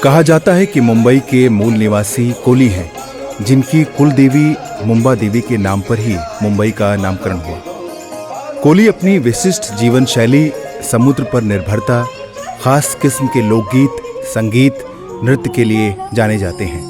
कहा जाता है कि मुंबई के मूल निवासी कोली हैं, जिनकी कुल देवी मुंबा देवी के नाम पर ही मुंबई का नामकरण हुआ। कोली अपनी विशिष्ट जीवन शैली, समुद्र पर निर्भरता, खास किस्म के लोकगीत, संगीत, नृत्य के लिए जाने जाते हैं।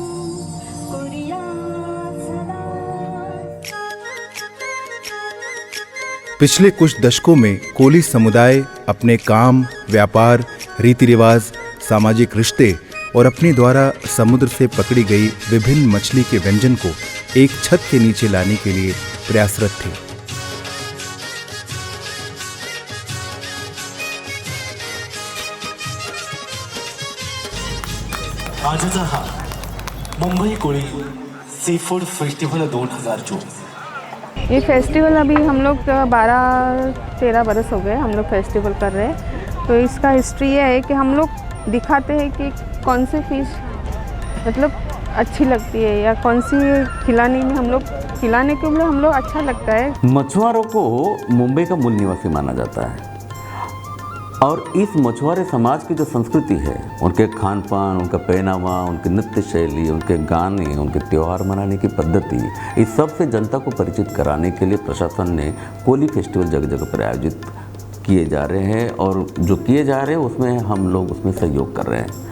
पिछले कुछ दशकों में कोली समुदाय अपने काम, व्यापार, रीति रिवाज, सामाजिक रिश्ते और अपने द्वारा समुद्र से पकड़ी गई विभिन्न मछली के व्यंजन को एक छत के नीचे लाने के लिए प्रयासरत थे। आजचा हा मुंबई कोळी सी फूड फेस्टिवल 2024। ये फेस्टिवल अभी हम लोग 12-13 बरस हो गए हम लोग फेस्टिवल कर रहे हैं। तो इसका हिस्ट्री ये है कि हम लोग दिखाते हैं कि कौन सी फिश मतलब अच्छी लगती है या कौन सी खिलाने के लिए हम लोग अच्छा लगता है। मछुआरों को मुंबई का मूल निवासी माना जाता है और इस मछुआरे समाज की जो संस्कृति है, उनके खान पान, उनका पहनावा, उनकी नृत्य शैली, उनके गाने, उनके त्यौहार मनाने की पद्धति, इस सब से जनता को परिचित कराने के लिए प्रशासन ने कोली फेस्टिवल जगह जगह पर आयोजित किए जा रहे हैं और जो किए जा रहे हैं उसमें हम लोग उसमें सहयोग कर रहे हैं।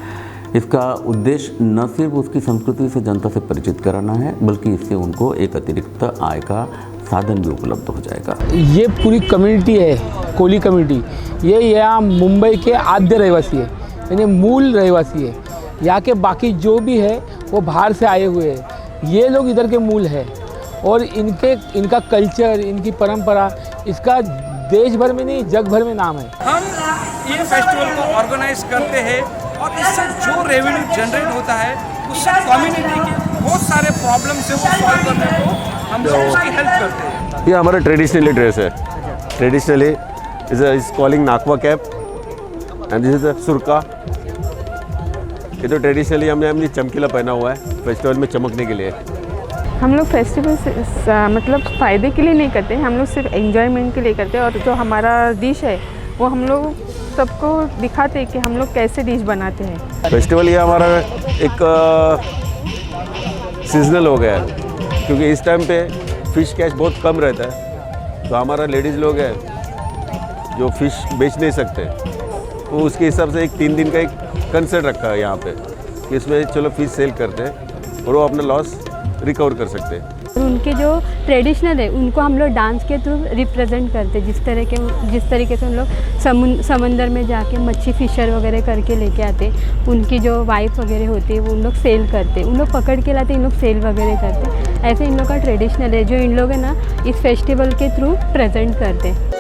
इसका उद्देश्य न सिर्फ उसकी संस्कृति से जनता से परिचित कराना है, बल्कि इससे उनको एक अतिरिक्त आय का साधन भी उपलब्ध हो जाएगा। ये पूरी कम्युनिटी है, कोली कम्युनिटी, ये यहाँ मुंबई के आद्य रहवासी है, यानी मूल रहवासी है। यहाँ के बाकी जो भी है वो बाहर से आए हुए हैं, ये लोग इधर के मूल है और इनका कल्चर, इनकी परंपरा, इसका देश भर में नहीं जग भर में नाम है। हम ये फेस्टिवल को ऑर्गेनाइज करते हैं और इससे जो रेवेन्यू जनरेट होता है उससे कम्युनिटी के बहुत सारे प्रॉब्लम से वो सॉल्व करने को हम लोग उसकी हेल्प करते हैं। ये हमारा ट्रेडिशनली ड्रेस है। ट्रेडिशनली इज कॉलिंग नाकवा कैप एंड दिस इज सुरका। ये तो ट्रेडिशनली हमने अपनी चमकीला पहना हुआ है फेस्टिवल में चमकने के लिए। हम लोग फेस्टिवल मतलब फ़ायदे के लिए नहीं करते, हम लोग सिर्फ एंजॉयमेंट के लिए करते हैं। और जो हमारा डिश है वो हम लोग सबको दिखाते हैं कि हम लोग कैसे डिश बनाते हैं। फेस्टिवल ये हमारा एक सीजनल हो गया है, क्योंकि इस टाइम पे फ़िश कैच बहुत कम रहता है। तो हमारा लेडीज़ लोग हैं जो फ़िश बेच नहीं सकते, तो उसके हिसाब से एक 3 दिन का एक कंसर्ट रखा है यहाँ पे कि इसमें चलो फ़िश सेल करते हैं और वो अपना लॉस रिकवर कर सकते हैं। उनके जो ट्रेडिशनल है उनको हम लोग डांस के थ्रू रिप्रेजेंट करते हैं। जिस तरीके से हम लोग समंदर में जाके मच्छी फिशर वगैरह करके लेके आते, उनकी जो वाइफ वगैरह होती है वो उन लोग सेल करते, उन लोग पकड़ के लाते, इन लोग सेल वगैरह करते। ऐसे इन लोग का ट्रेडिशनल है जो इन लोग है ना इस फेस्टिवल के थ्रू प्रेजेंट करते हैं।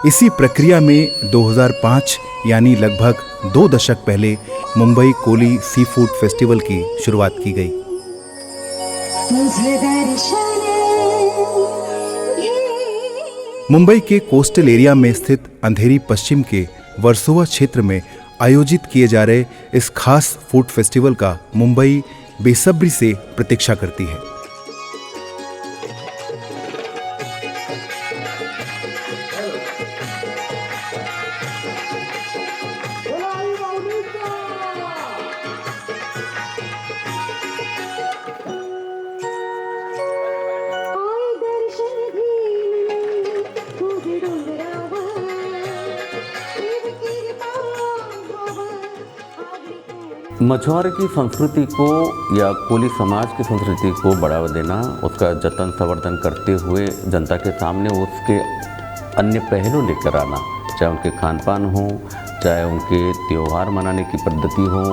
इसी प्रक्रिया में 2005 यानी लगभग 2 दशक पहले Mumbai Koli sea food festival की शुरुआत की गई। मुंबई के कोस्टल एरिया में स्थित अंधेरी पश्चिम के वर्सोवा क्षेत्र में आयोजित किए जा रहे इस खास फूड फेस्टिवल का मुंबई बेसब्री से प्रतीक्षा करती है। मछुआरे की संस्कृति को या कोली समाज की संस्कृति को बढ़ावा देना, उसका जतन संवर्धन करते हुए जनता के सामने उसके अन्य पहलू लेकर आना, चाहे उनके खान पान हो, चाहे उनके त्यौहार मनाने की पद्धति हो,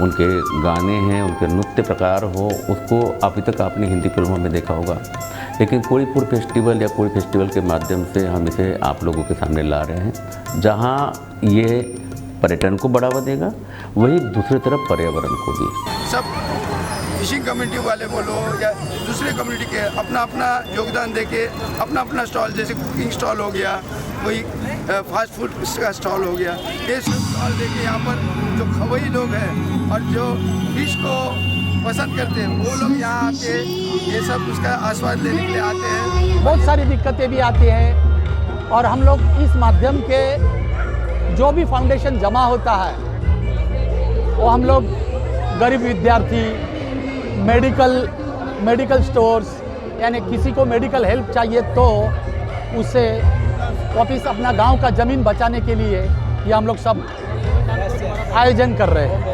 उनके गाने हैं, उनके नृत्य प्रकार हो, उसको अभी तक आपने हिंदी फिल्मों में देखा होगा। लेकिन कोली फूड फेस्टिवल या कोली फेस्टिवल के माध्यम से हम इसे आप लोगों के सामने ला रहे हैं, जहाँ ये पर्यटन को बढ़ावा देगा, वही दूसरी तरफ पर्यावरण को भी। सब फिशिंग कम्युनिटी वाले बोलो या दूसरे कम्युनिटी के अपना अपना योगदान देके अपना अपना स्टॉल, जैसे कुकिंग स्टॉल हो गया, कोई फास्ट फूड का स्टॉल हो गया, ये सब स्टॉल देके यहाँ पर जो खवई लोग हैं और जो फिश को पसंद करते हैं वो लोग यहाँ आके ये सब उसका आस्वाद लेने के लिए आते हैं। बहुत सारी दिक्कतें भी आती हैं और हम लोग इस माध्यम के जो भी फाउंडेशन जमा होता है वो हम लोग गरीब विद्यार्थी, मेडिकल स्टोर्स, यानी किसी को मेडिकल हेल्प चाहिए तो उसे वापस अपना गांव का ज़मीन बचाने के लिए ये हम लोग सब आयोजन कर रहे हैं।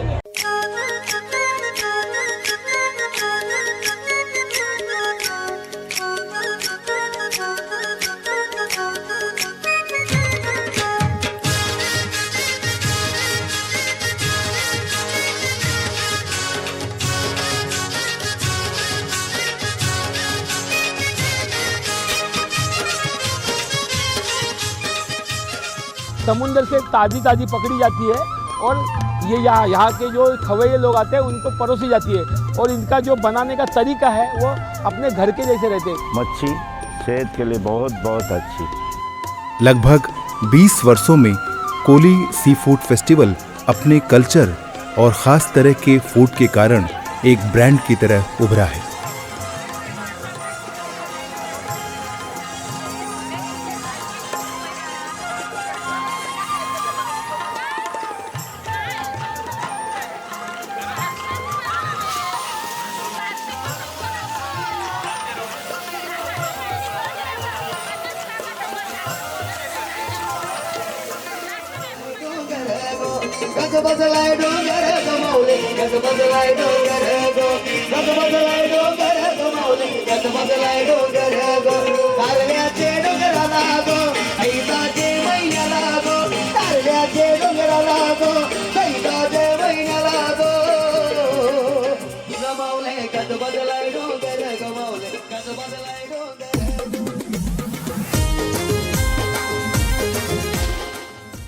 समुंदर से ताज़ी पकड़ी जाती है और ये यहाँ के जो खवैये लोग आते हैं उनको परोसी जाती है और इनका जो बनाने का तरीका है वो अपने घर के जैसे रहते हैं। मच्छी सेहत के लिए बहुत बहुत अच्छी। लगभग 20 वर्षों में कोली सी फूड फेस्टिवल अपने कल्चर और ख़ास तरह के फूड के कारण एक ब्रांड की तरह उभरा है।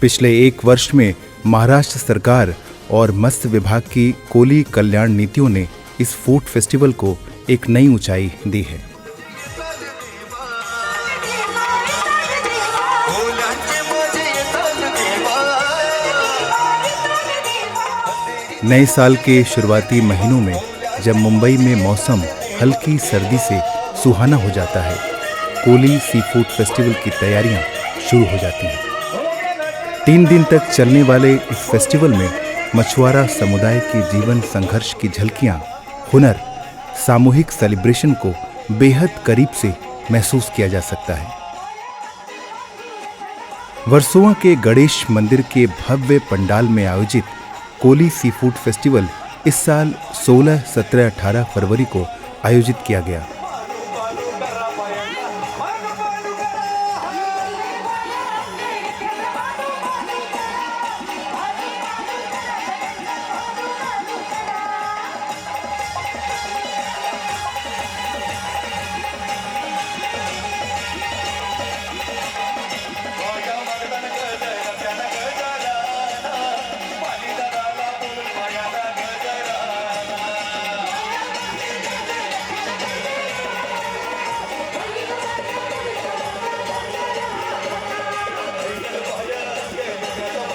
पिछले 1 वर्ष में महाराष्ट्र सरकार और मत्स्य विभाग की कोली कल्याण नीतियों ने इस फूड फेस्टिवल को एक नई ऊंचाई दी है। नए साल के शुरुआती महीनों में जब मुंबई में मौसम हल्की सर्दी से सुहाना हो जाता है, कोली सी फूड फेस्टिवल की तैयारियां शुरू हो जाती हैं। 3 दिन तक चलने वाले इस फेस्टिवल में मछुआरा समुदाय के जीवन संघर्ष की झलकियां, हुनर, सामूहिक सेलिब्रेशन को बेहद करीब से महसूस किया जा सकता है। वर्सोवा के गणेश मंदिर के भव्य पंडाल में आयोजित कोली सी फूड फेस्टिवल इस साल 16, 17, 18 फरवरी को आयोजित किया गया।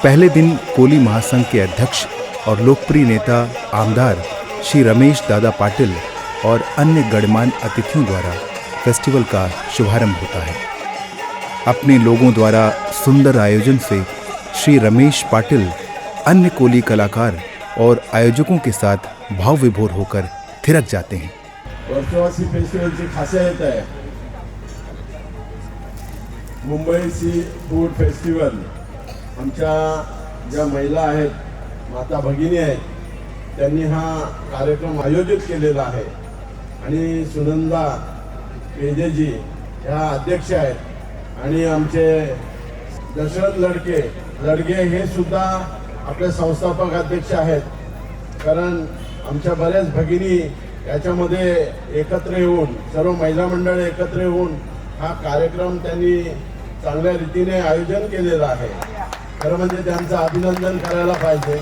पहले दिन कोली महासंघ के अध्यक्ष और लोकप्रिय नेता आमदार श्री रमेश दादा पाटिल और अन्य गणमान्य अतिथियों द्वारा फेस्टिवल का शुभारंभ होता है। अपने लोगों द्वारा सुंदर आयोजन से श्री रमेश पाटिल अन्य कोली कलाकार और आयोजकों के साथ भाव विभोर होकर थिरक जाते हैं। वर्षवासी फेस्टिवलची खासियत आहे मुंबई सी फूड फेस्टिवल। आमच्या ज्या महिला आहेत, माता भगिनी आहेत, त्यांनी हा कार्यक्रम आयोजित केलेला आहे आणि सुनंदा पेजेजी ह्या अध्यक्ष आहेत आणि आमचे दशरथ लडगे हे सुद्धा आपले संस्थापक अध्यक्ष आहेत। कारण आमच्या बऱ्याच भगिनी याच्यामध्ये एकत्र येऊन, सर्व महिला मंडळ एकत्र येऊन हा कार्यक्रम त्यांनी चांगल्या रीतीने आयोजन केलेलं आहे। खरं म्हणजे त्यांचं अभिनंदन करायला पाहिजे।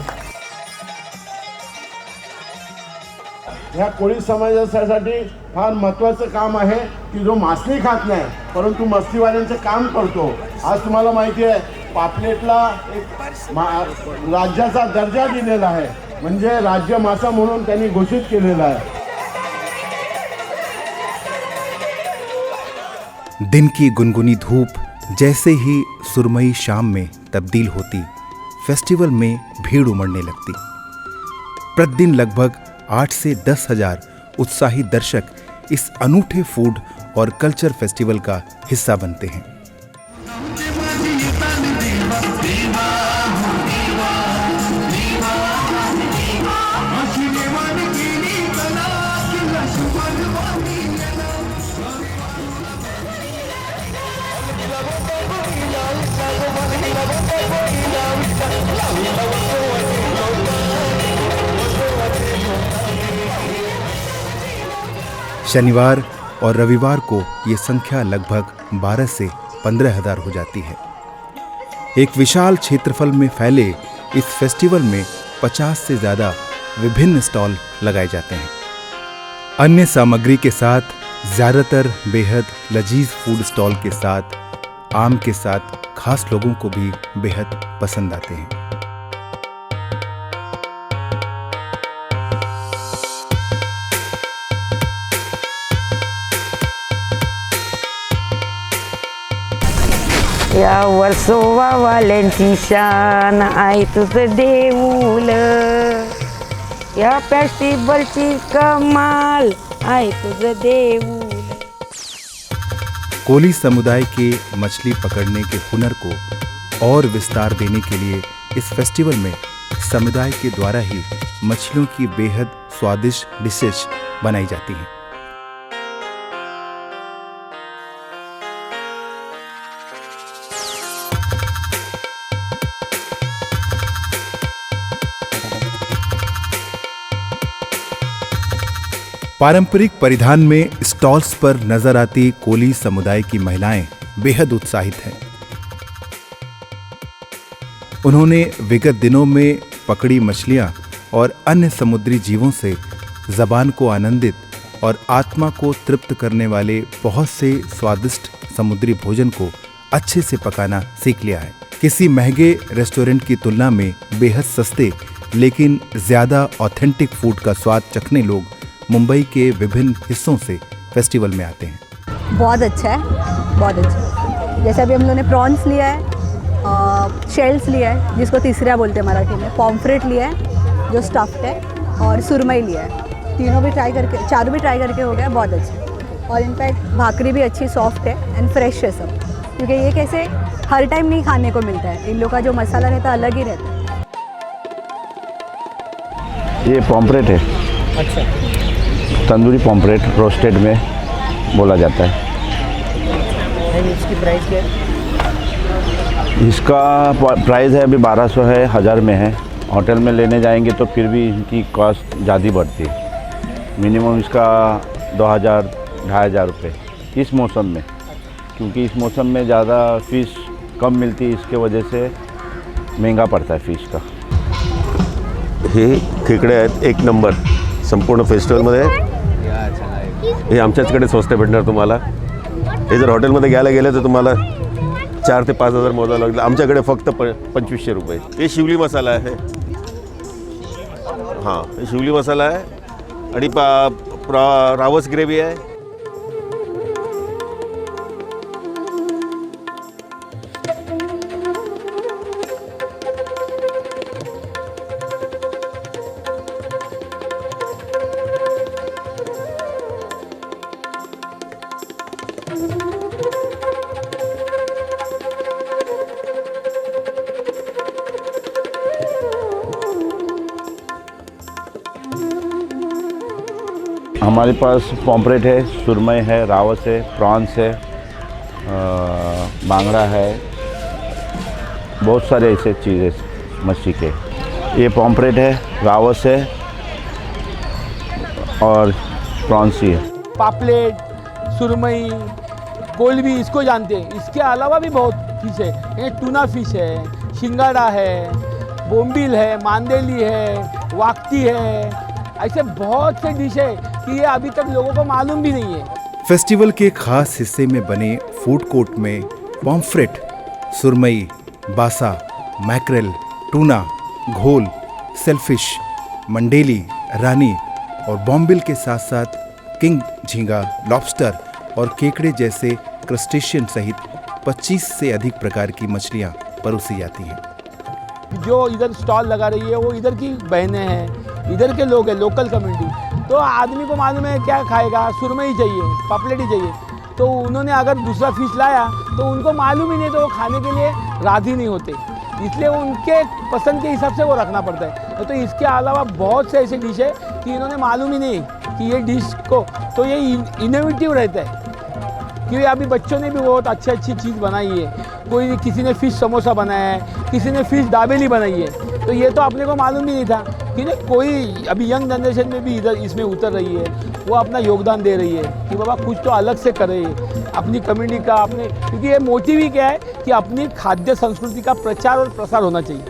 ह्या कोळी समाजासाठी फार महत्त्वाचं काम आहे की जो मासळी खात नाही परंतु मस्तीवाल्यांचं काम करतो। आज तुम्हाला माहिती आहे पापलेटला एक राज्याचा दर्जा दिलेला आहे, म्हणजे राज्य मासा म्हणून त्यांनी घोषित केलेला आहे। दिन की गुनगुनी धूप जैसे ही सुरमई शाम में तब्दील होती, फेस्टिवल में भीड़ उमड़ने लगती। प्रतिदिन लगभग 8 से 10 हजार उत्साही दर्शक इस अनूठे फूड और कल्चर फेस्टिवल का हिस्सा बनते हैं। शनिवार और रविवार को ये संख्या लगभग 12 से 15 हजार हो जाती है। एक विशाल क्षेत्रफल में फैले इस फेस्टिवल में 50 से ज़्यादा विभिन्न स्टॉल लगाए जाते हैं। अन्य सामग्री के साथ ज़्यादातर बेहद लजीज फूड स्टॉल के साथ आम के साथ खास लोगों को भी बेहद पसंद आते हैं। या वर्सोवा वाल्यांची शान आई तुझं देऊल, या फेस्टिवलची कमाल आई तुझं देऊल। कोली समुदाय के मछली पकड़ने के हुनर को और विस्तार देने के लिए इस फेस्टिवल में समुदाय के द्वारा ही मछलियों की बेहद स्वादिष्ट डिशेस बनाई जाती हैं। पारंपरिक परिधान में स्टॉल्स पर नजर आती कोली समुदाय की महिलाएं बेहद उत्साहित हैं। उन्होंने विगत दिनों में पकड़ी मछलियां और अन्य समुद्री जीवों से जबान को आनंदित और आत्मा को तृप्त करने वाले बहुत से स्वादिष्ट समुद्री भोजन को अच्छे से पकाना सीख लिया है। किसी महंगे रेस्टोरेंट की तुलना में बेहद सस्ते लेकिन ज़्यादा ऑथेंटिक फूड का स्वाद चखने लोग मुंबई के विभिन्न हिस्सों से फेस्टिवल में आते हैं। बहुत अच्छा है, बहुत अच्छा है। जैसे अभी हम लोगों ने प्रॉन्स लिया है, शेल्स लिया है जिसको तीसरा बोलते हैं मराठी में, पॉम्फ्रेट लिया है जो स्टफ्ड है, और सुरमई लिया है। तीनों भी ट्राई करके, चारों भी ट्राई करके हो गया, बहुत अच्छा। और इनफैक्ट भाकरी भी अच्छी सॉफ्ट है एंड फ्रेश है सब, क्योंकि ये कैसे हर टाइम नहीं खाने को मिलता है। इन लोग का जो मसाला रहता है अलग ही रहता है। ये पॉम्फ्रेट है। अच्छा, तंदूरी पॉम्फ्रेट रोस्टेड में बोला जाता है। इसकी प्राइस क्या है? इसका प्राइस है अभी 1200 है, 1000 में है। होटल में लेने जाएंगे तो फिर भी इनकी कॉस्ट ज़्यादा बढ़ती है। मिनिमम इसका 2000-2500 रुपये इस मौसम में, क्योंकि इस मौसम में ज़्यादा फ़िश कम मिलती है, इसके वजह से महंगा पड़ता है फ़िश का। हे खेकडे आहेत एक नंबर संपूर्ण फेस्टिवलमध्ये। हे आमच्याचकडे स्वस्त भेटणार तुम्हाला। हे जर हॉटेलमध्ये घ्यायला गेले तर तुम्हाला 4 ते 5 हजार मोजा लागला. आमच्याकडे फक्त 2500 रुपये. हे शिवली मसाला आहे. हां, हे शिवली मसाला आहे आणि रावस ग्रेव्ही आहे. हमारे पास पॉम्फ्रेट है, सुरमई है, रावस है, प्रॉन्स है, बांगड़ा है, बहुत सारे ऐसे चीज़ें मछली के. ये पॉम्फ्रेट है, रावस है और प्रॉन्स ही है. पापलेट, सुरमई, कोलबी इसको जानते हैं. इसके अलावा भी बहुत फिश है. ये टूना फिश है, शिंगाड़ा है, बोम्बिल है, मांदेली है, वाकती है. ऐसे बहुत से डिश है कि ये अभी तक लोगों को मालूम भी नहीं है. फेस्टिवल के खास हिस्से में बने फूड कोर्ट में पॉम्फ्रेट, सुरमई, बासा, मैक्रेल, टूना, घोल, सेलफिश, मंडेली, रानी और बॉम्बिल के साथ साथ किंग झींगा, लॉबस्टर और केकड़े जैसे क्रस्टेशियन सहित 25 से अधिक प्रकार की मछलियाँ परोसी जाती हैं. जो इधर स्टॉल लगा रही है वो इधर की बहनें हैं, इधर के लोग हैं, लोकल कम्युनिटी. तो आदमी को मालूम है क्या खाएगा, सुरमई चाहिए, पापलेट ही चाहिए. तो उन्होंने अगर दूसरा फिश लाया तो उनको मालूम ही नहीं, तो वो खाने के लिए राज़ी नहीं होते. इसलिए उनके पसंद के हिसाब से वो रखना पड़ता है. तो इसके अलावा बहुत से ऐसे डिश है कि इन्होंने मालूम ही नहीं कि ये डिश को, तो ये इनोवेटिव रहता है. क्योंकि अभी बच्चों ने भी बहुत अच्छी चीज़ बनाई है. कोई किसी ने फ़िश समोसा बनाया है, किसी ने फ़िश दाबेली बनाई है. तो ये तो अपने को मालूम ही नहीं था कि कोई अभी यंग जनरेशन में भी इधर इसमें उतर रही है. वो अपना योगदान दे रही है कि बाबा कुछ तो अलग से करे अपनी कम्युनिटी का, अपने, क्योंकि ये मोटिव ही क्या है कि अपनी खाद्य संस्कृति का प्रचार और प्रसार होना चाहिए.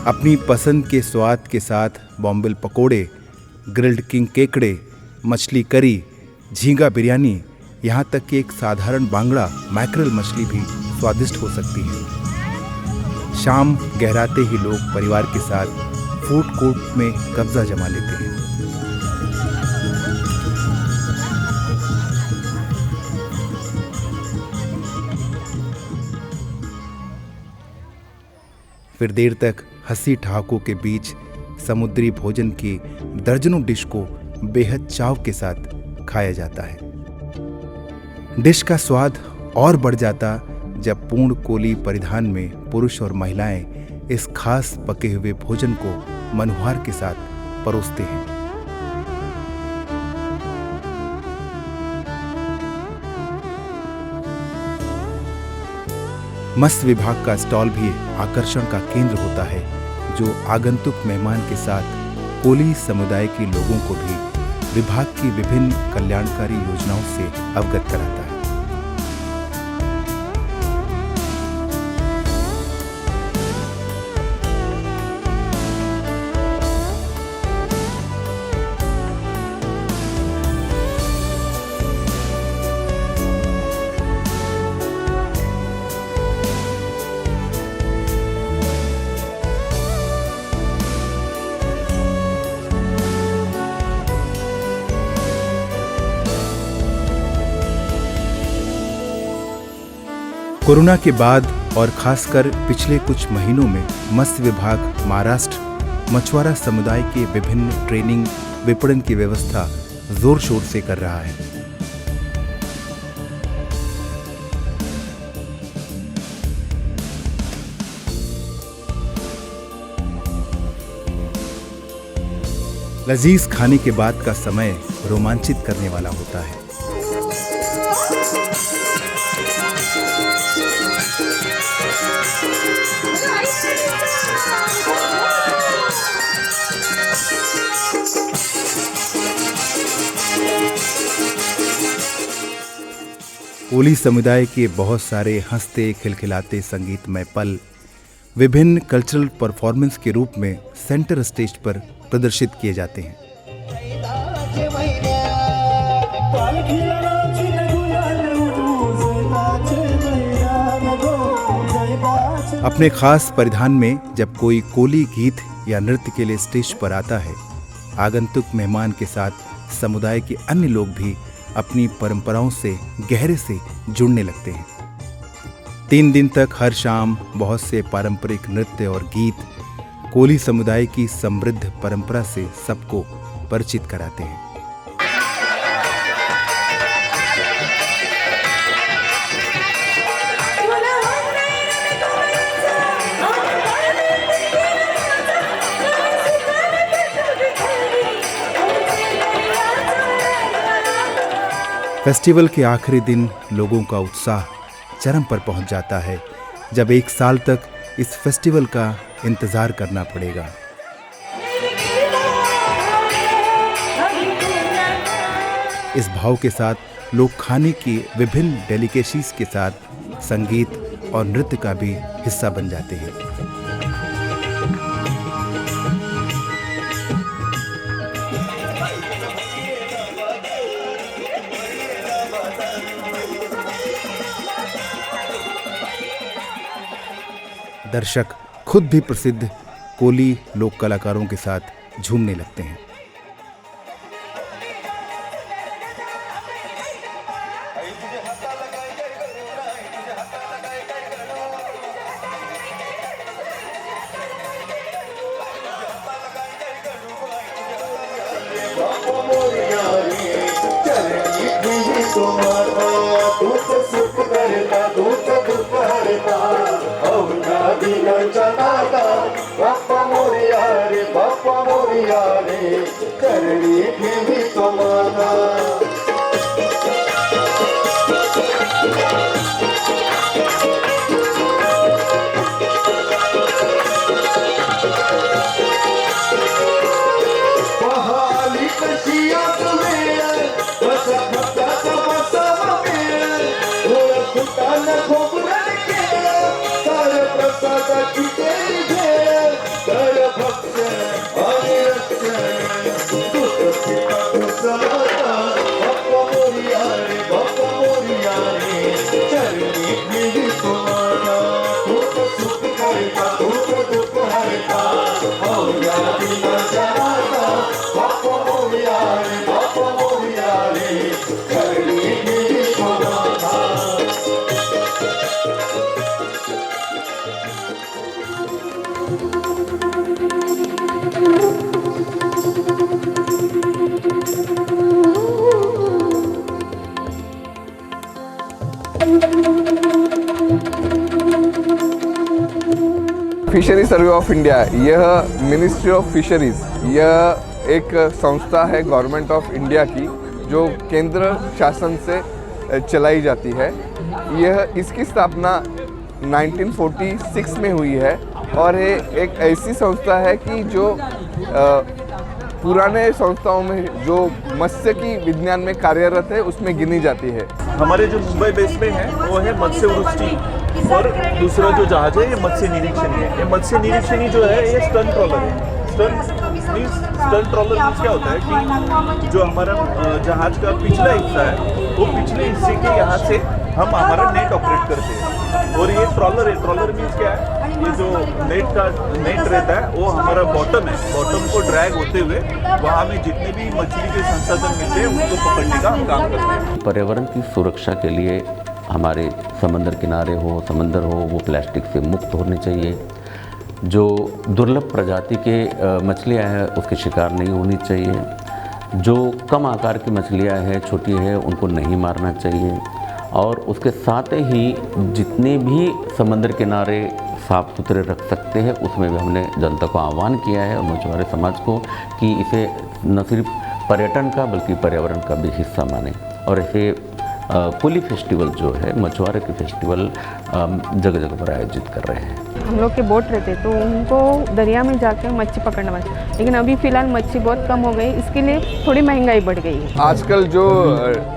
अपनी पसंद के स्वाद के साथ बॉम्बिल पकोड़े, ग्रिल्ड किंग केकड़े, मछली करी, झींगा बिरयानी, यहाँ तक कि एक साधारण बांगड़ा मैक्रेल मछली भी स्वादिष्ट हो सकती है. शाम गहराते ही लोग परिवार के साथ फूड कोर्ट में कब्जा जमा लेते हैं. फिर देर तक हंसी ठहाकों के बीच समुद्री भोजन की दर्जनों डिश को बेहद चाव के साथ खाया जाता है. डिश का स्वाद और बढ़ जाता जब पूर्ण कोली परिधान में पुरुष और महिलाएं इस खास पके हुए भोजन को मनुहार के साथ परोसते हैं. मत्स्य विभाग का स्टॉल भी आकर्षण का केंद्र होता है, जो आगंतुक मेहमान के साथ कोली समुदाय के लोगों को भी विभाग की विभिन्न कल्याणकारी योजनाओं से अवगत कराता है. कोरोना के बाद और खासकर पिछले कुछ महीनों में मत्स्य विभाग महाराष्ट्र मछुआरा समुदाय के विभिन्न ट्रेनिंग विपणन की व्यवस्था जोर शोर से कर रहा है. लजीज खाने के बाद का समय रोमांचित करने वाला होता है. कोली समुदाय के बहुत सारे हंसते खिलखिलाते संगीतमय पल विभिन्न कल्चरल परफॉर्मेंस के रूप में सेंटर स्टेज पर प्रदर्शित किए जाते हैं। अपने खास परिधान में जब कोई कोली गीत या नृत्य के लिए स्टेज पर आता है, आगंतुक मेहमान के साथ समुदाय के अन्य लोग भी अपनी परंपराओं से गहरे से जुड़ने लगते हैं। 3 दिन तक हर शाम बहुत से पारंपरिक नृत्य और गीत कोली समुदाय की समृद्ध परंपरा से सबको परिचित कराते हैं। फेस्टिवल के आखिरी दिन लोगों का उत्साह चरम पर पहुंच जाता है, जब 1 साल तक इस फेस्टिवल का इंतजार करना पड़ेगा। इस भाव के साथ लोग खाने की विभिन्न डेलिकेसीज के साथ संगीत और नृत्य का भी हिस्सा बन जाते हैं। दर्शक खुद भी प्रसिद्ध कोली लोक कलाकारों के साथ झूमने लगते हैं। फिशरी सर्वे ऑफ इंडिया, यह मिनिस्ट्री ऑफ फिशरीज़, यह एक संस्था है गवर्नमेंट ऑफ इंडिया की जो केंद्र शासन से चलाई जाती है। इसकी स्थापना 1946 में हुई है और ये एक ऐसी संस्था है कि जो पुराने संस्थाओं में जो मत्स्य की विज्ञान में कार्यरत है उसमें गिनी जाती है। हमारे जो मुंबई बेस में है वो है मत्स्य वृष्टि और दूसरा जो जहाज है ये मत्स्य निरीक्षणी है। ये मत्स्य निरीक्षणी जो है ये स्टन ट्रॉलर है। स्टन ट्रॉलर मीन्स क्या होता है कि जो हमारा जहाज का पिछला हिस्सा है वो पिछले हिस्से के यहाँ से हम हमारा नेट ऑपरेट करते हैं। और ये ट्रॉलर है। ट्रॉलर मीन्स क्या है, ये जो नेट रहता है वो हमारा बॉटम है। बॉटम को ड्रैग होते हुए वहाँ में जितने भी मछली के संसाधन मिलते हैं उनको पकड़ने का हम काम करते हैं। पर्यावरण की सुरक्षा के लिए हमारे समंदर किनारे हो, समंदर हो, वो प्लास्टिक से मुक्त होने चाहिए। जो दुर्लभ प्रजाति के मछलियाँ हैं उसके शिकार नहीं होनी चाहिए। जो कम आकार की मछलियाँ हैं, छोटी है, उनको नहीं मारना चाहिए। और उसके साथ ही जितने भी समंदर किनारे साफ़ सुथरे रख सकते हैं उसमें भी हमने जनता को आह्वान किया है और मछुआरे समाज को कि इसे न सिर्फ पर्यटन का बल्कि पर्यावरण का भी हिस्सा माने। और ऐसे कोली फेस्टिवल जो है, मछुआरे के फेस्टिवल जगह जगह पर आयोजित कर रहे हैं। हम लोग के बोट रहते तो उनको दरिया में जाकर मच्छी पकड़ना पड़ता, लेकिन अभी फ़िलहाल मच्छी बहुत कम हो गई, इसके लिए थोड़ी महंगाई बढ़ गई है। आजकल जो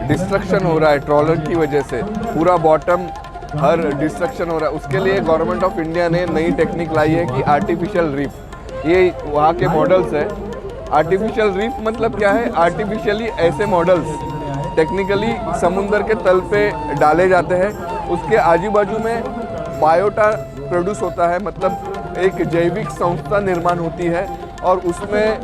डिस्ट्रक्शन हो रहा है ट्रॉलर की वजह से, पूरा बॉटम हर डिस्ट्रक्शन हो रहा है, उसके लिए गवर्नमेंट ऑफ इंडिया ने नई टेक्निक लाई है कि आर्टिफिशियल रीफ। ये वहाँ के मॉडल्स है। आर्टिफिशियल रीफ मतलब क्या है? आर्टिफिशियली ऐसे मॉडल्स टेक्निकली समुंदर के तल पे डाले जाते हैं, उसके आजू बाजू में बायोटा प्रोड्यूस होता है, मतलब एक जैविक संस्था निर्माण होती है और उसमें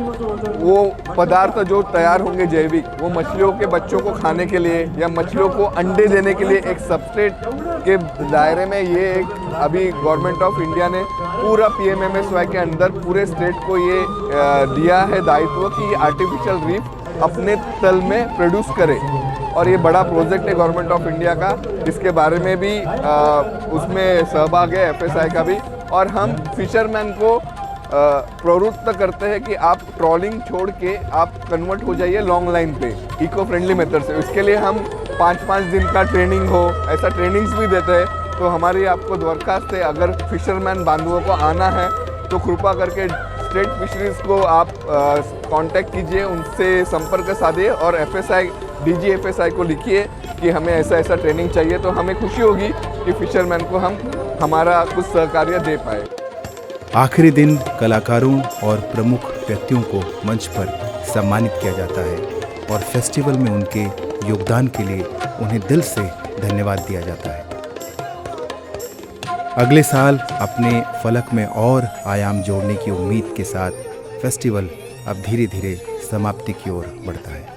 वो पदार्थ जो तैयार होंगे जैविक, वो मछलियों के बच्चों को खाने के लिए या मछलियों को अंडे देने के लिए एक सबस्ट्रेट के दायरे में ये एक अभी गवर्नमेंट ऑफ इंडिया ने पूरा PMMSY के अंदर पूरे स्टेट को ये दिया है दायित्व कि ये आर्टिफिशियल रीफ अपने तल में प्रोड्यूस करे। और ये बड़ा प्रोजेक्ट है गवर्नमेंट ऑफ इंडिया का, जिसके बारे में भी उसमें सहभाग है FSI का भी। और हम फिशरमैन को प्रवृत्त करते हैं कि आप ट्रॉलिंग छोड़ के आप कन्वर्ट हो जाइए लॉन्ग लाइन पे इको फ्रेंडली मेथड से। इसके लिए हम 5-5 दिन का ट्रेनिंग हो, ऐसा ट्रेनिंग्स भी देते हैं। तो हमारी आपको दरख्वास्त है, अगर फिशरमैन बांधवों को आना है तो कृपा करके स्टेट फिशरीज़ को आप कांटेक्ट कीजिए, उनसे संपर्क साधिए और FSI DG FSI को लिखिए कि हमें ऐसा ऐसा ट्रेनिंग चाहिए। तो हमें खुशी होगी कि फिशरमैन को हम हमारा कुछ सहकार्य दे पाए। आखिरी दिन कलाकारों और प्रमुख व्यक्तियों को मंच पर सम्मानित किया जाता है और फेस्टिवल में उनके योगदान के लिए उन्हें दिल से धन्यवाद दिया जाता है। अगले साल अपने फलक में और आयाम जोड़ने की उम्मीद के साथ फेस्टिवल अब धीरे धीरे समाप्ति की ओर बढ़ता है।